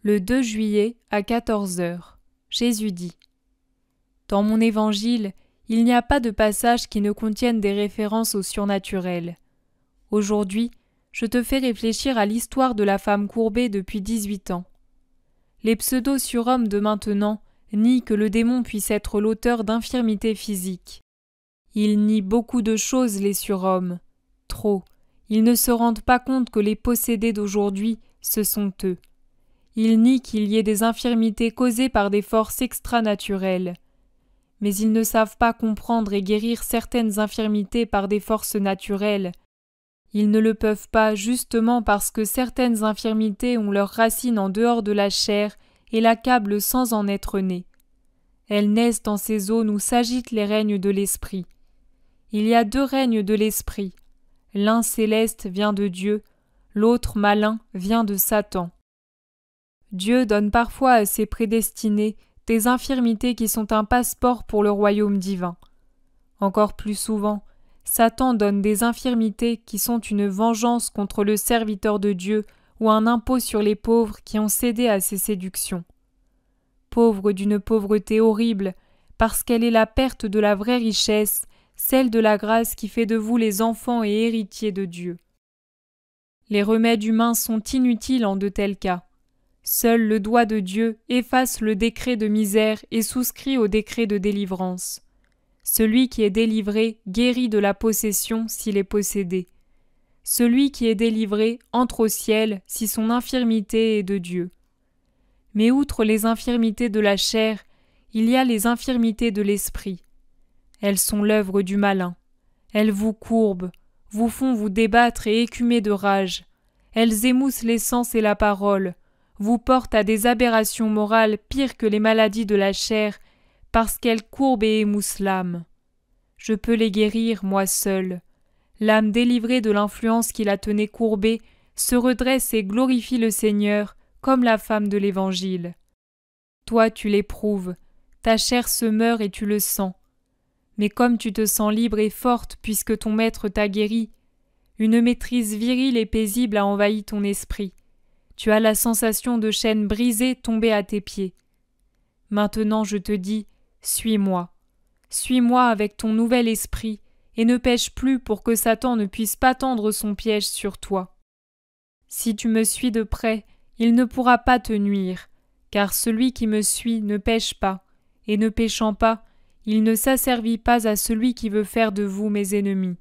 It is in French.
Le 2 juillet à 14 heures, Jésus dit : Dans mon évangile, il n'y a pas de passage qui ne contienne des références au surnaturel. Aujourd'hui, je te fais réfléchir à l'histoire de la femme courbée depuis 18 ans. Les pseudo-surhommes de maintenant nient que le démon puisse être l'auteur d'infirmités physiques. Ils nient beaucoup de choses, les surhommes. Trop. Ils ne se rendent pas compte que les possédés d'aujourd'hui, ce sont eux. Ils nient qu'il y ait des infirmités causées par des forces extranaturelles. Mais ils ne savent pas comprendre et guérir certaines infirmités par des forces naturelles. Ils ne le peuvent pas justement parce que certaines infirmités ont leurs racines en dehors de la chair et l'accablent sans en être nées. Elles naissent dans ces zones où s'agitent les règnes de l'esprit. Il y a 2 règnes de l'esprit. L'un céleste vient de Dieu, l'autre malin vient de Satan. Dieu donne parfois à ses prédestinés des infirmités qui sont un passeport pour le royaume divin. Encore plus souvent, Satan donne des infirmités qui sont une vengeance contre le serviteur de Dieu ou un impôt sur les pauvres qui ont cédé à ses séductions. Pauvres d'une pauvreté horrible, parce qu'elle est la perte de la vraie richesse, celle de la grâce qui fait de vous les enfants et héritiers de Dieu. Les remèdes humains sont inutiles en de tels cas. Seul le doigt de Dieu efface le décret de misère et souscrit au décret de délivrance. Celui qui est délivré guérit de la possession s'il est possédé. Celui qui est délivré entre au ciel si son infirmité est de Dieu. Mais outre les infirmités de la chair, il y a les infirmités de l'esprit. Elles sont l'œuvre du malin. Elles vous courbent, vous font vous débattre et écumer de rage. Elles émoussent les sens et la parole, vous portent à des aberrations morales pires que les maladies de la chair, parce qu'elles courbent et émoussent l'âme. Je peux les guérir, moi seul. L'âme délivrée de l'influence qui la tenait courbée se redresse et glorifie le Seigneur, comme la femme de l'Évangile. Toi, tu l'éprouves, ta chair se meurt et tu le sens. Mais comme tu te sens libre et forte puisque ton maître t'a guéri, une maîtrise virile et paisible a envahi ton esprit. Tu as la sensation de chaînes brisées tomber à tes pieds. Maintenant je te dis, suis-moi. Suis-moi avec ton nouvel esprit, et ne pêche plus pour que Satan ne puisse pas tendre son piège sur toi. Si tu me suis de près, il ne pourra pas te nuire, car celui qui me suit ne pêche pas, et ne péchant pas, il ne s'asservit pas à celui qui veut faire de vous mes ennemis.